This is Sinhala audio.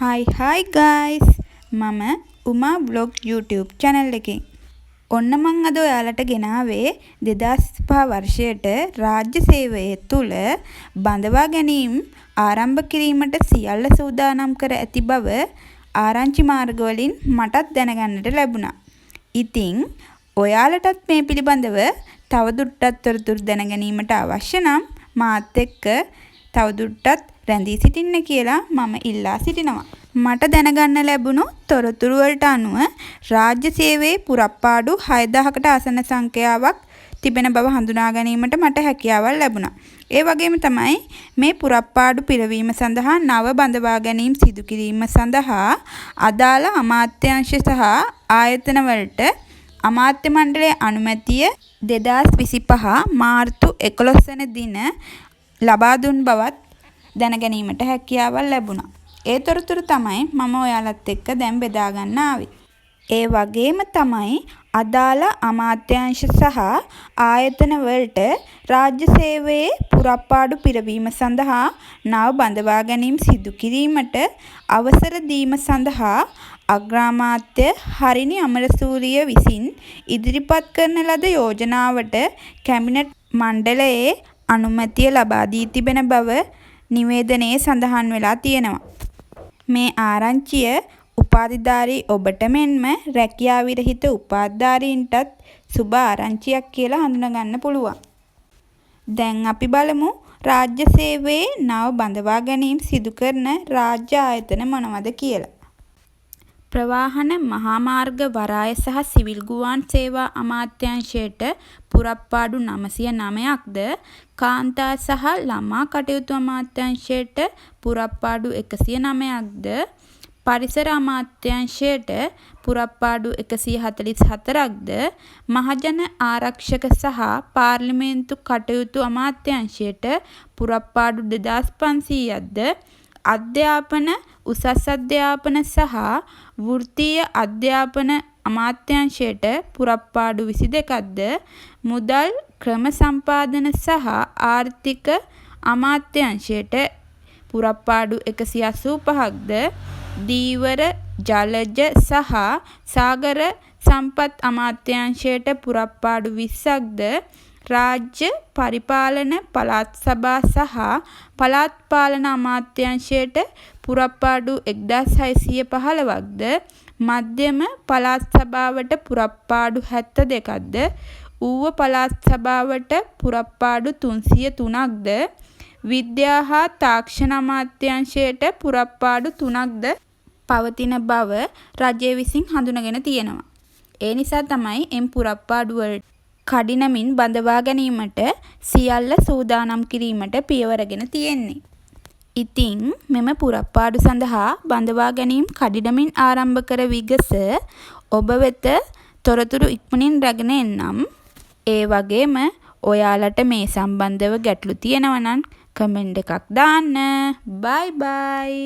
Hi guys. මම උමා vlog YouTube channel එකෙන්. ඔන්න මං අද ඔයාලට ගෙනාවේ 2005 වර්ෂයට රාජ්‍ය සේවය තුල බඳවා ගැනීම ආරම්භ කිරීමට සියල්ල සූදානම් කර ඇති බව ආරංචි මාර්ග වලින් මටත් දැනගන්නට ලැබුණා. ඉතින් ඔයාලටත් මේ පිළිබඳව තවදුරටත් තොරතුරු දැන ගැනීමට අවශ්‍ය නම් මාත් එක්ක තවදුරටත් රැඳී සිටින්න කියලා මම ඉල්ලා සිටිනවා. මට දැනගන්න ලැබුණු තොරතුරු වලට අනුව රාජ්‍ය සේවයේ පුරප්පාඩු 6000කට ආසන්න සංඛ්‍යාවක් තිබෙන බව හඳුනා ගැනීමට මට හැකියාවක් ලැබුණා. ඒ වගේම තමයි මේ පුරප්පාඩු පිරවීම සඳහා නව බඳවා ගැනීම සිදු කිරීම සඳහා අදාළ අමාත්‍යාංශ සහ ආයතන වලට අමාත්‍ය මණ්ඩලයේ අනුමැතිය 2025 මාර්තු 11 වෙනි දින ලබා දුන් බවත් දැන ගැනීමට හැකියාවක් ලැබුණා. ඒ තොරතුරු තමයි මම ඔයාලත් එක්ක දැන් බෙදා ගන්න ආවේ. ඒ වගේම තමයි අදාළ අමාත්‍යාංශ සහ ආයතන වලට රාජ්‍ය සේවයේ පුරප්පාඩු පිරවීම සඳහා නව බඳවා ගැනීම සිදු කිරීමට අවසර දීම සඳහා අග්‍රාමාත්‍ය හරිනි අමරසූරිය විසින් ඉදිරිපත් කරන ලද යෝජනාවට කැබිනට් මණ්ඩලයේ අනුමැතිය ලබා දී තිබෙන බව නිවේදනයේ සඳහන් වෙලා තියෙනවා. මේ ආරංචිය උපාධිධාරී ඔබට මෙන්ම රැකියා විරහිත උපාධිධාරීන්ටත් සුබ ආරංචියක් කියලා හඳුනා ගන්න පුළුවන්. දැන් අපි බලමු රාජ්‍ය සේවයේ නව බඳවා ගැනීම සිදු කරන රාජ්‍ය ආයතන මොනවද කියලා. ප්‍රවාහන මහා මාර්ග වරාය සහ සිවිල් ගුවන් සේවා අමාත්‍යාංශයට පුරප්පාඩු 909ක්ද කාන්තා සහ ළමා කටයුතු අමාත්‍යාංශයට පුරප්පාඩු 109ක්ද පරිසර අමාත්‍යාංශයට පුරප්පාඩු 144ක්ද මහජන ආරක්ෂක සහ පාර්ලිමේන්තු කටයුතු අමාත්‍යාංශයට පුරප්පාඩු 2500ක්ද අධ්‍යාපන උසස් අධ්‍යාපන සහ වෘත්තීය අධ්‍යාපන අමාත්‍යාංශයට පුරප්පාඩු 22ක්ද මුදල් ක්‍රම සම්පාදන සහ ආර්ථික අමාත්‍යාංශයට පුරප්පාඩු 185ක්ද දීවර ජලජ සහ සාගර සම්පත් අමාත්‍යාංශයට පුරප්පාඩු 20ක්ද රාජ්‍ය පරිපාලන පළාත් සභා සහ පළාත් පාලන අමාත්‍යාංශයට පුරප්පාඩු 1615ක්ද මධ්‍යම පළාත් සභාවට පුරප්පාඩු 72ක්ද ඌව පළාත් සභාවට පුරප්පාඩු 303ක්ද විද්‍යා හා තාක්ෂණ අමාත්‍යාංශයට පුරප්පාඩු 3ක්ද පවතින බව රජය විසින් හඳුනගෙන තියෙනවා. ඒ නිසා තමයි එම් පුරප්පාඩු වලට කඩිනමින් බඳවා ගැනීමට සියල්ල සූදානම් කිරීමට පියවරගෙන තියෙන්නේ. ඉතින් මෙම පුරප්පාඩු සඳහා බඳවා ගැනීම කඩිනමින් ආරම්භ කර විගස ඔබ වෙත තොරතුරු ඉක්මනින් රැගෙන එන්නම්. ඒ වගේම ඔයාලට මේ සම්බන්ධව ගැටලු තියෙනවා නම් කමෙන්ට් එකක් දාන්න. බයි බයි.